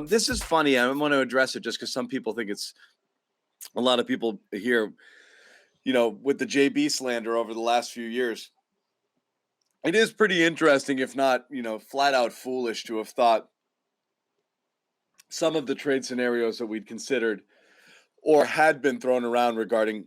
This is funny. I want to address it just because some people think it's a lot of people here, with the JB slander over the last few years. It is pretty interesting, if not, flat out foolish to have thought some of the trade scenarios that we'd considered or had been thrown around regarding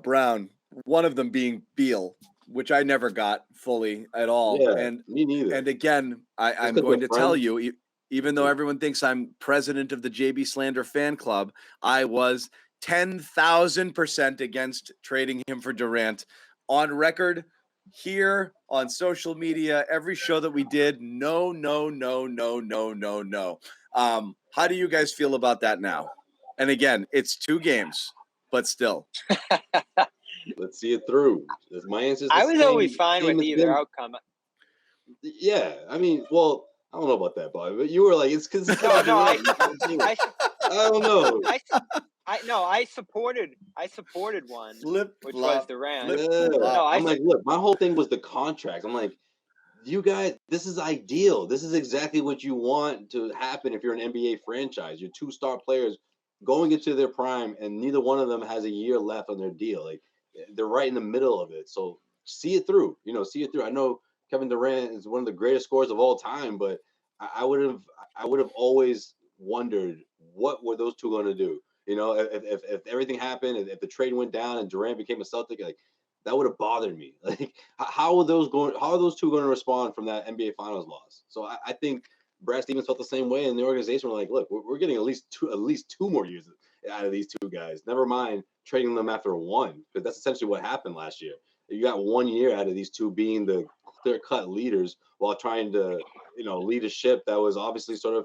Brown, one of them being Beal, which I never got fully at all. Yeah, and me neither. and again, I'm going to tell you, even though everyone thinks I'm president of the JB Slander fan club, I was 10,000% against trading him for Durant on record here on social media, every show that we did. No. How do you guys feel about that now? And again, it's 2 games, but still. Let's see it through. My answer is I was always fine with either outcome. Yeah, I mean, well, I don't know about that, Bobby, but you were like, it's because I don't know. I supported one, which was Durant. Yeah. I'm like, look, my whole thing was the contract. I'm like, you guys, this is ideal. This is exactly what you want to happen if you're an NBA franchise. Your 2 star players going into their prime, and neither one of them has a year left on their deal. Like, they're right in the middle of it. So see it through. See it through. I know Kevin Durant is one of the greatest scorers of all time, but I would have always wondered, what were those 2 going to do? If everything happened, if the trade went down and Durant became a Celtic, like, that would have bothered me. Like, how are those 2 going to respond from that NBA Finals loss? So I think Brad Stevens felt the same way, and the organization were like, look, we're getting at least two more years out of these 2 guys. Never mind trading them after 1, because that's essentially what happened last year. You got 1 year out of these 2 being the clear-cut leaders while trying to, lead a ship that was obviously sort of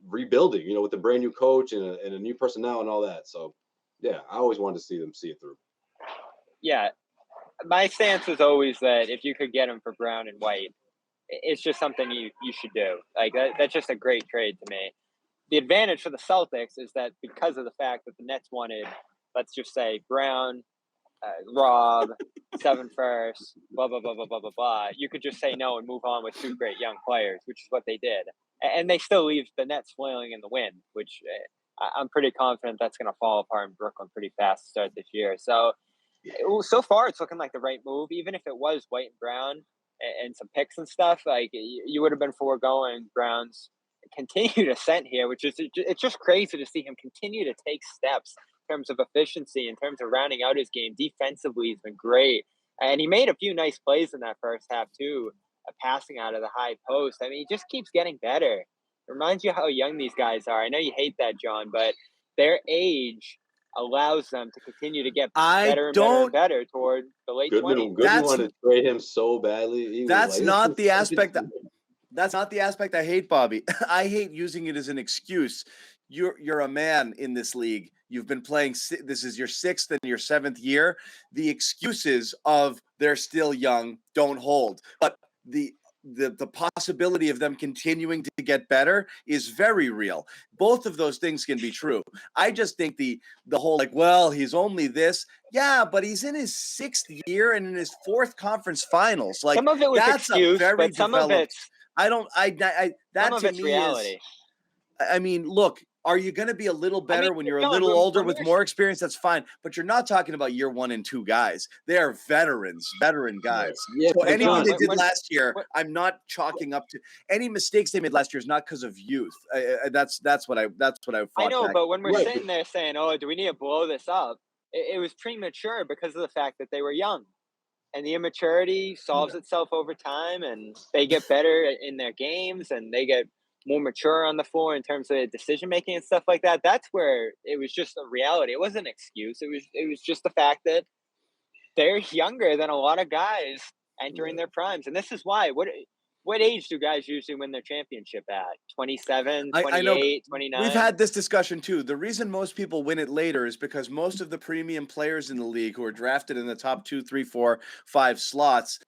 rebuilding, with a brand new coach and a new personnel and all that. So, yeah, I always wanted to see them see it through. Yeah, my stance was always that if you could get him for Brown and White, it's just something you should do. Like, that's just a great trade to me. The advantage for the Celtics is that because of the fact that the Nets wanted, let's just say, Brown, Rob, 7 firsts, blah, blah, blah, blah, blah, blah, blah, you could just say no and move on with 2 great young players, which is what they did. And they still leave the Nets flailing in the wind, which I'm pretty confident that's going to fall apart in Brooklyn pretty fast to start this year. So far it's looking like the right move, even if it was White and Brown and some picks and stuff. Like, you would have been foregoing Brown's continued ascent here, which is, it's just crazy to see him continue to take steps in terms of efficiency, in terms of rounding out his game. Defensively, he's been great. And he made a few nice plays in that first half too, passing out of the high post. I mean, he just keeps getting better. It reminds you how young these guys are. I know you hate that, John, but their age allows them to continue to get better and better toward the late 20s. Goodman wanted to trade him so badly. That's not the aspect. That's not the aspect I hate, Bobby. I hate using it as an excuse. You're a man in this league. You've been playing. This is your 6th and your 7th year. The excuses of they're still young don't hold. But the possibility of them continuing to get better is very real. Both of those things can be true. I just think the whole, like, well, he's only this. Yeah, but he's in his 6th year and in his 4th conference finals. Like, some of it was that's excuse, a very but some of it's that some to of it's me reality. is. I mean, look. Are you going to be a little better when you're a John, little older with more experience? That's fine. But you're not talking about year 1 and 2 guys. They are veteran guys. Yeah, so anything they did last year, I'm not chalking up to any mistakes they made last year is not because of youth. That's what I know, back. but when we're sitting there saying, "Oh, do we need to blow this up?" It was premature because of the fact that they were young, and the immaturity solves itself over time, and they get better in their games, and they get more mature on the floor in terms of decision making and stuff like that. That's where it was just a reality. It wasn't an excuse. It was just the fact that they're younger than a lot of guys entering their primes. And this is why. What age do guys usually win their championship at? 27, 28, 29? We've had this discussion too. The reason most people win it later is because most of the premium players in the league who are drafted in the top 2, 3, 4, 5 slots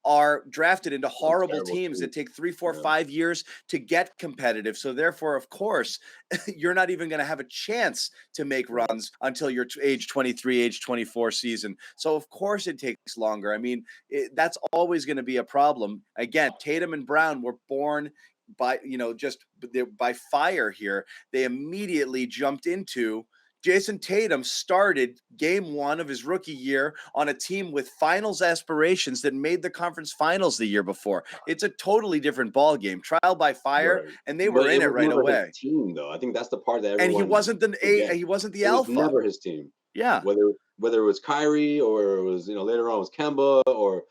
are drafted into horrible teams that take 3, 4, 5 years to get competitive. So therefore, of course, you're not even going to have a chance to make runs until your age 23, age 24 season. So of course it takes longer. I mean, that's always going to be a problem. Again, Tatum and Brown were born by fire here. They immediately jumped into Jayson Tatum started game 1 of his rookie year on a team with finals aspirations that made the conference finals the year before. It's a totally different ball game. Trial by fire, Right. and they But were in it was right never away. his team, though. I think that's the part that And he everyone wasn't the it was alpha. never his team. Yeah. Whether it was Kyrie or it was, later on it was Kemba or,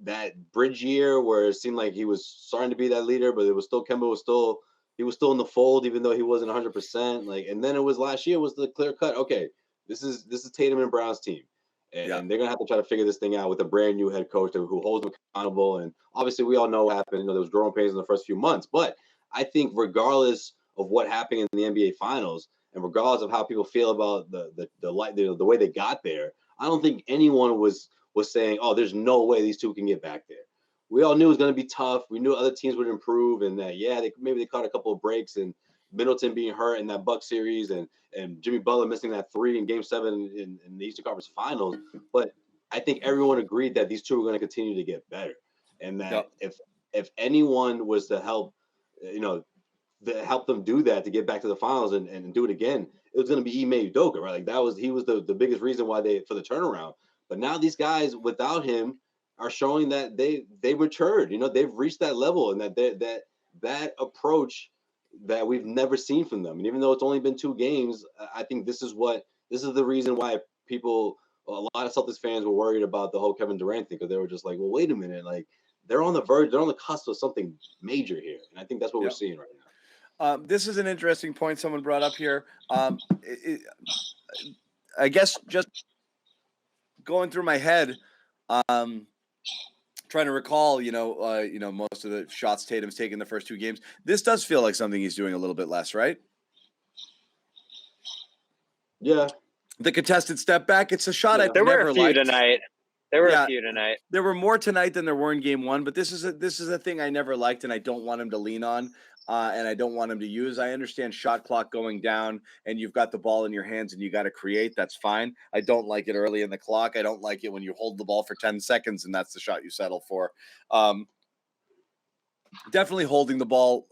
that bridge year where it seemed like he was starting to be that leader, but it was still Kemba he was still in the fold, even though he wasn't 100%. And then it was last year was the clear cut. Okay, this is Tatum and Brown's team, and they're gonna have to try to figure this thing out with a brand new head coach who holds them accountable. And obviously, we all know what happened. There was growing pains in the first few months, but I think regardless of what happened in the NBA Finals, and regardless of how people feel about the way they got there, I don't think anyone was saying, "Oh, there's no way these two can get back there." We all knew it was going to be tough. We knew other teams would improve, and that maybe they caught a couple of breaks, and Middleton being hurt in that Bucks series, and Jimmy Butler missing that 3 in Game 7 in the Eastern Conference Finals. But I think everyone agreed that these two were going to continue to get better, and that if anyone was to help, help them do that to get back to the finals and do it again, it was going to be Ime Udoka, right? Like he was the biggest reason why for the turnaround. But now these guys without him are showing that they matured. They've reached that level, and that approach that we've never seen from them. And even though it's only been 2 games, I think this is the reason why a lot of Celtics fans were worried about the whole Kevin Durant thing, because they were just like, well, wait a minute, like they're on the cusp of something major here, and I think that's what we're seeing right now. This is an interesting point someone brought up here. I guess just going through my head, trying to recall, most of the shots Tatum's taken the first 2 games. This does feel like something he's doing a little bit less, right? Yeah. The contested step back, it's a shot I've there never were a few liked. tonight. There were a few tonight. There were more tonight than there were in game 1, but this is a thing I never liked, and I don't want him to lean on. And I don't want him to use. I understand shot clock going down and you've got the ball in your hands and you got to create. That's fine. I don't like it early in the clock. I don't like it when you hold the ball for 10 seconds and that's the shot you settle for. Definitely holding the ball.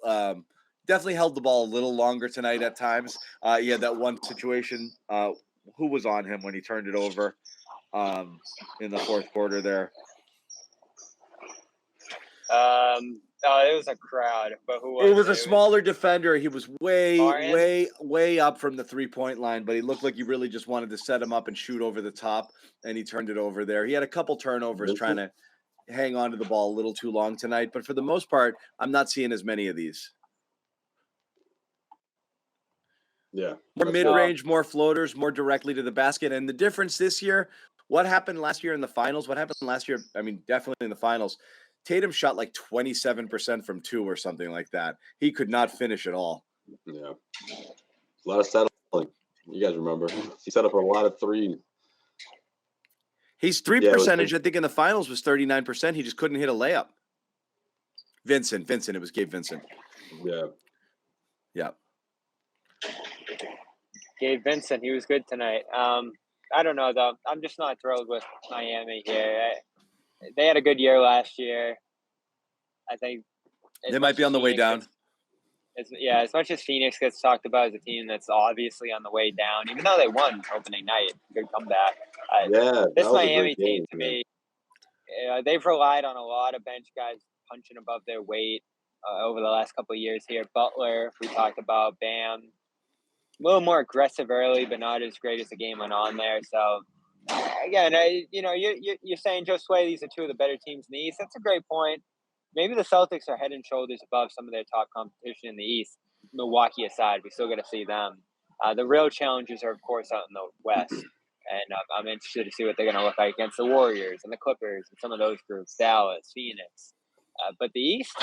Definitely held the ball a little longer tonight at times. He had that one situation. Who was on him when he turned it over in the fourth quarter there? It was a crowd, but who was it? It was a smaller defender. He was way up from the 3-point line, but he looked like he really just wanted to set him up and shoot over the top, and he turned it over there. He had a couple turnovers trying to hang on to the ball a little too long tonight, but for the most part, I'm not seeing as many of these. Yeah. More mid-range, more floaters, more directly to the basket. And the difference this year, what happened last year in the finals? What happened last year? I mean, definitely in the finals. Tatum shot like 27% from 2 or something like that. He could not finish at all. Yeah. A lot of settling. You guys remember. He set up a lot of 3s. His 3 percentage, I think, in the finals was 39%. He just couldn't hit a layup. Vincent. It was Gabe Vincent. Yeah. Gabe Vincent, he was good tonight. I don't know, though. I'm just not thrilled with Miami here. They had a good year last year. I think they might be on the way down. As much as Phoenix gets talked about as a team that's obviously on the way down, even though they won opening night, good comeback. This Miami team, to me, they've relied on a lot of bench guys punching above their weight over the last couple of years here. Butler, we talked about, Bam. A little more aggressive early, but not as great as the game went on there. So, again, you're saying Josue, these are 2 of the better teams in the East. That's a great point. Maybe the Celtics are head and shoulders above some of their top competition in the East. Milwaukee aside, we still got to see them. The real challenges are, of course, out in the West. And I'm interested to see what they're going to look like against the Warriors and the Clippers and some of those groups, Dallas, Phoenix. But the East,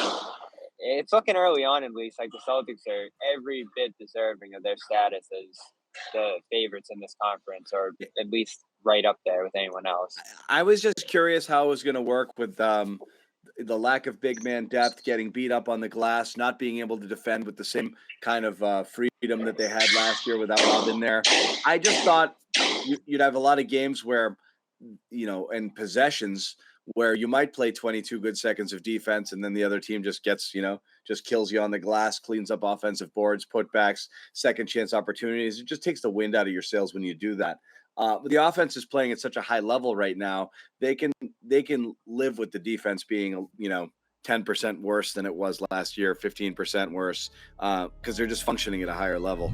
it's looking early on at least like the Celtics are every bit deserving of their status as the favorites in this conference, or at least right up there with anyone else. I was just curious how it was going to work with the lack of big man depth, getting beat up on the glass, not being able to defend with the same kind of freedom that they had last year without Robin there. I just thought you'd have a lot of games where, and possessions where you might play 22 good seconds of defense and then the other team just gets, just kills you on the glass, cleans up offensive boards, putbacks, second chance opportunities. It just takes the wind out of your sails when you do that. The offense is playing at such a high level right now. They can live with the defense being, 10% worse than it was last year, 15% worse, because they're just functioning at a higher level.